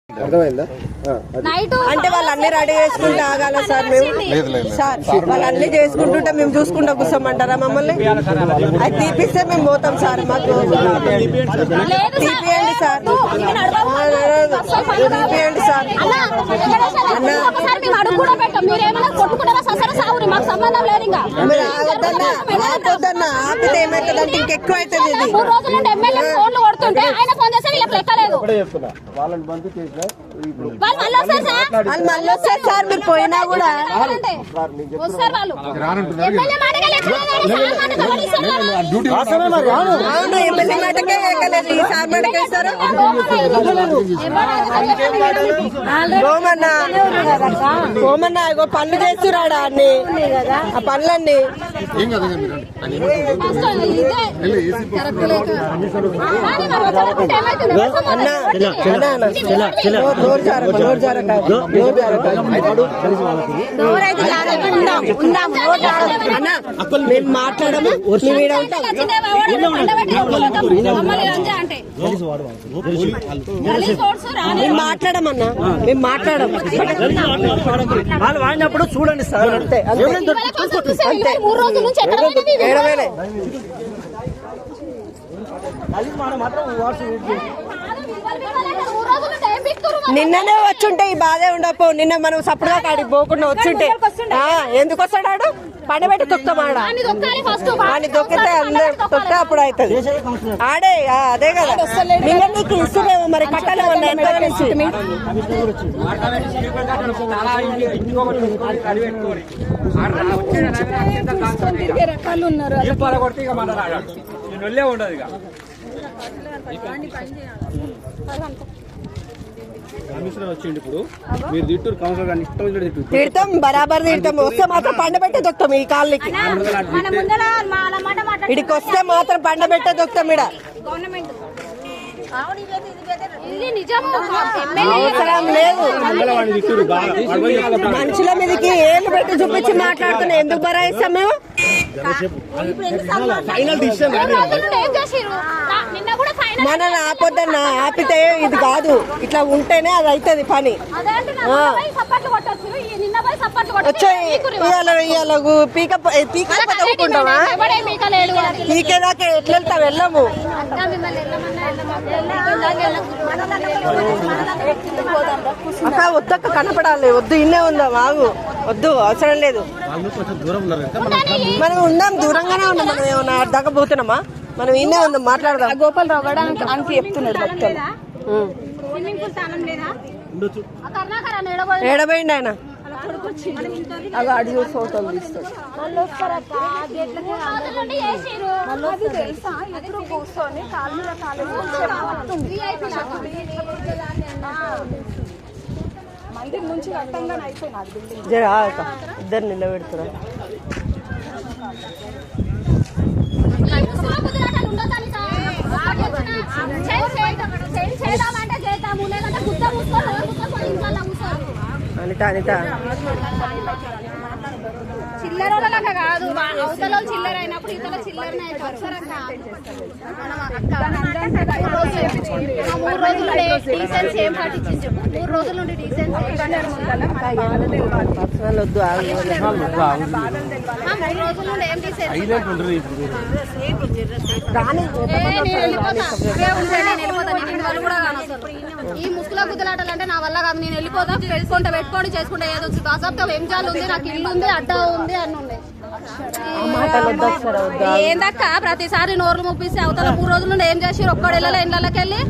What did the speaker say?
అంటే వాళ్ళు అన్ని రెడీ చేసుకుంటే ఆగాల సార్ మేము సార్ వాళ్ళు అన్ని చేసుకుంటుంటే మేము చూసుకుంటా కూర్చోమంటారా మమ్మల్ని అది తీపిస్తే మేము పోతాం సార్ మాకు తీపియండి సార్ తీపియండి సార్ ఆగొద్దన్నా ఆపితే ఏమవుతుందంటే ఇంకెక్కువ అవుతుంది ఇది వాళ్ళు మళ్ళీ వస్తారు సార్ మీరు పోయినా కూడా అవును ఎమ్మెల్యే మాటకే ఎక్కలేదు ఈ సార్ మాటకే ఇస్తారు గోమన్నా ఇగో పనులు చేస్తురాడా అన్ని ఆ పనులన్నీ మేము మాట్లాడము మాట్లాడమన్నా మేము మాట్లాడము వాళ్ళు వాడినప్పుడు చూడండి సార్ అంతే ఏడవేలే నిన్ననే వచ్చుంటే ఈ బాధే ఉండపో నిన్న మనం సపరేట్గా కాడికి పోకుండా వచ్చుంటే ఎందుకు వస్తాడు పండబెట్టి తొక్కుతామాడ అని తొక్కితే అందరు తొక్కితే అప్పుడు అవుతుంది ఆడే అదే కదా నిన్న నీకు ఇస్తున్నామో మరి కట్టాలేమన్నా ఎంత రకాలు ఉన్నారు తిడతాం బరాబర్ తిడతాం వస్తే మాత్రం పండబెట్టే దొక్కుతాం ఈ కాళ్ళకి ఇడికి వస్తే మాత్రం పండబెట్టే దొక్కుతాం ఇడ లేదు మనుషుల మీదకి ఏళ్ళు పెట్టి చూపించి మాట్లాడుతున్నా ఎందుకు బరాయిస్తాం మేము మన ఆపొద్దన్నా ఆపితే ఇది కాదు ఇట్లా ఉంటేనే అది అవుతుంది పని వచ్చాయి పీకేదాకా ఎట్లా వెళ్తాం వెళ్ళము అక్క వద్దక్క కనపడాలి వద్దు ఇన్నే ఉందాం ఆగు వద్దు అవసరం లేదు మనం ఉందాం దూరంగానే ఉన్నాం మనం ఏమన్నా దగ్గపోతున్నామా మనం ఇన్నే ఉందాం మాట్లాడదాం గోపాలరావు కూడా అంకి చెప్తున్నాడు ఏడబోయింది ఆయన అవి అడుగు ఫోటోలు తీస్తాడు మందిర్ నుంచి అడ్డంగానే అయిపోయినా ఇద్దరు నిలబెడుతున్నారు అనిత అనిత చిల్లర కాదు అవతల చిల్లర అయినప్పుడు ఇతర చిల్లర 3 రోజులు డీసెన్స్ ఏం పాటించు 3 రోజుల నుండి డీసెన్స్ వద్దు 3 రోజుల నుండి ఏం డీసెన్స్ ఈ ముసుగుల గుద్దలాటలు అంటే నా వల్ల కాదు నేను వెళ్ళిపోతా పెట్టుకోండి చేసుకుంటా ఏదో కాసప్తో ఎంజాలు ఉంది నాకు ఇల్లు ఉంది అడ్డ ఉంది అన్ని ఉన్నాయి ఏందక్క ప్రతిసారి నోర్లు ముప్పిస్తే అవతల 3 రోజుల నుండి ఏం చేసి ఒక్కడు ఇళ్ళకి వెళ్ళి